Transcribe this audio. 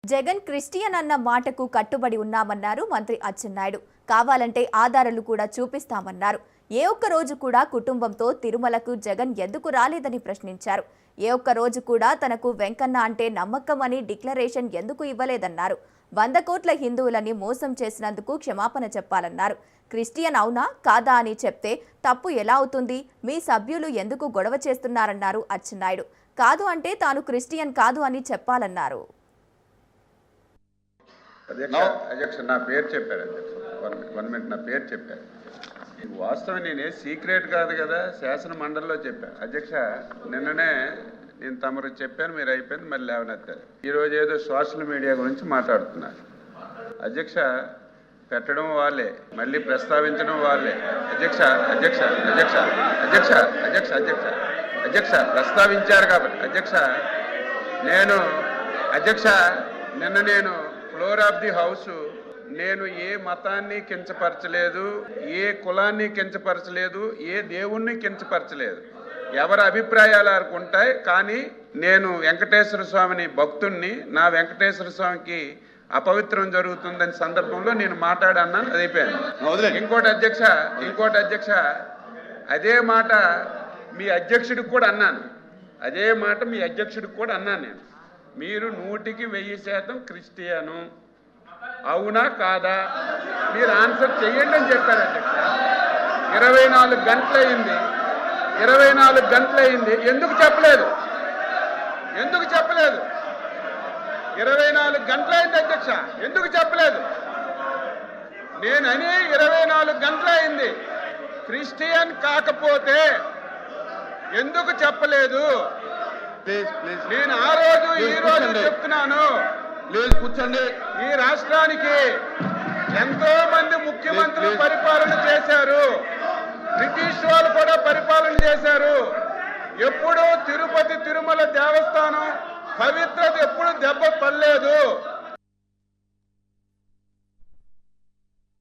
Jagan Christian అన్న మాటకు కట్టుబడి ఉన్నామన్నారు మంత్రి అచ్చెన్నాయుడు. కావాలంటే ఆధారాలు కూడా చూపిస్తామన్నారు. ఏ ఒక్క రోజు కూడా కుటుంబంతో తిరుమలకు జగన్ ఎందుకు రాలేదని ప్రశ్నించారు. ఏ ఒక్క రోజు కూడా తనకు వెంకన్న అంటే నమ్మకం అని డిక్లరేషన్ ఎందుకు ఇవ్వలేదన్నారు. 100 కోట్ల హిందువులని మోసం చేసినందుకు క్షమాపణ చెప్పాలన్నారు. క్రిస్టియన్ అవునా కాదా అని చెప్తే తప్పు ఎలా అవుతుంది? మీ సభ్యులు ఎందుకు గొడవ చేస్తున్నారన్నారు అచ్చెన్నాయుడు. కాదు అంటే తాను క్రిస్టియన్ కాదు అని చెప్పాలన్నారు. అధ్యక్ష నా పేరు చెప్పారు. అధ్యక్ష 1 మినిట్ నా పేరు చెప్పారు. వాస్తవం నేనే సీక్రెట్ కాదు కదా, శాసన మండలిలో చెప్పాను. అధ్యక్ష నిన్ననే నేను తమరు చెప్పాను, మీరు అయిపోయింది, మళ్ళీ లేవనెత్తారు. ఈరోజు ఏదో సోషల్ మీడియా గురించి మాట్లాడుతున్నారు. అధ్యక్ష పెట్టడం వాళ్ళే, మళ్ళీ ప్రస్తావించడం వాళ్ళే. అధ్యక్ష అధ్యక్ష అధ్యక్ష అధ్యక్ష అధ్యక్ష అధ్యక్ష అధ్యక్ష ప్రస్తావించారు కాబట్టి అధ్యక్ష నిన్న నేను ఫ్లోర్ ఆఫ్ ది హౌస్ నేను ఏ మతాన్ని కించపరచలేదు, ఏ కులాన్ని కించపరచలేదు, ఏ దేవుణ్ణి కించపరచలేదు. ఎవరి అభిప్రాయాలు వారికి ఉంటాయి. కానీ నేను వెంకటేశ్వర స్వామిని భక్తుణ్ణి, నా వెంకటేశ్వర స్వామికి అపవిత్రం జరుగుతుందని సందర్భంలో నేను మాట్లాడన్నాను. అది అయిపోయాను. ఇంకోటి అధ్యక్ష అదే మాట మీ అధ్యక్షుడికి కూడా అన్నాను. నేను మీరు 100% క్రిస్టియను, అవునా కాదా మీరు ఆన్సర్ చెయ్యండి అని చెప్పారు. అధ్యక్ష 24 గంటలైంది. ఎందుకు చెప్పలేదు? 24 గంటలైంది అధ్యక్ష, ఎందుకు చెప్పలేదు? నేనని 24 గంటలైంది. క్రిస్టియన్ కాకపోతే ఎందుకు చెప్పలేదు? నేను ఆ రోజు ఈ రోజు చెప్తున్నాను. కూర్చోండి. ఈ రాష్ట్రానికి ఎంతో మంది ముఖ్యమంత్రులు పరిపాలన చేశారు, బ్రిటిష్ వాళ్ళు కూడా పరిపాలన చేశారు. ఎప్పుడు తిరుపతి తిరుమల దేవస్థానం పవిత్రత ఎప్పుడు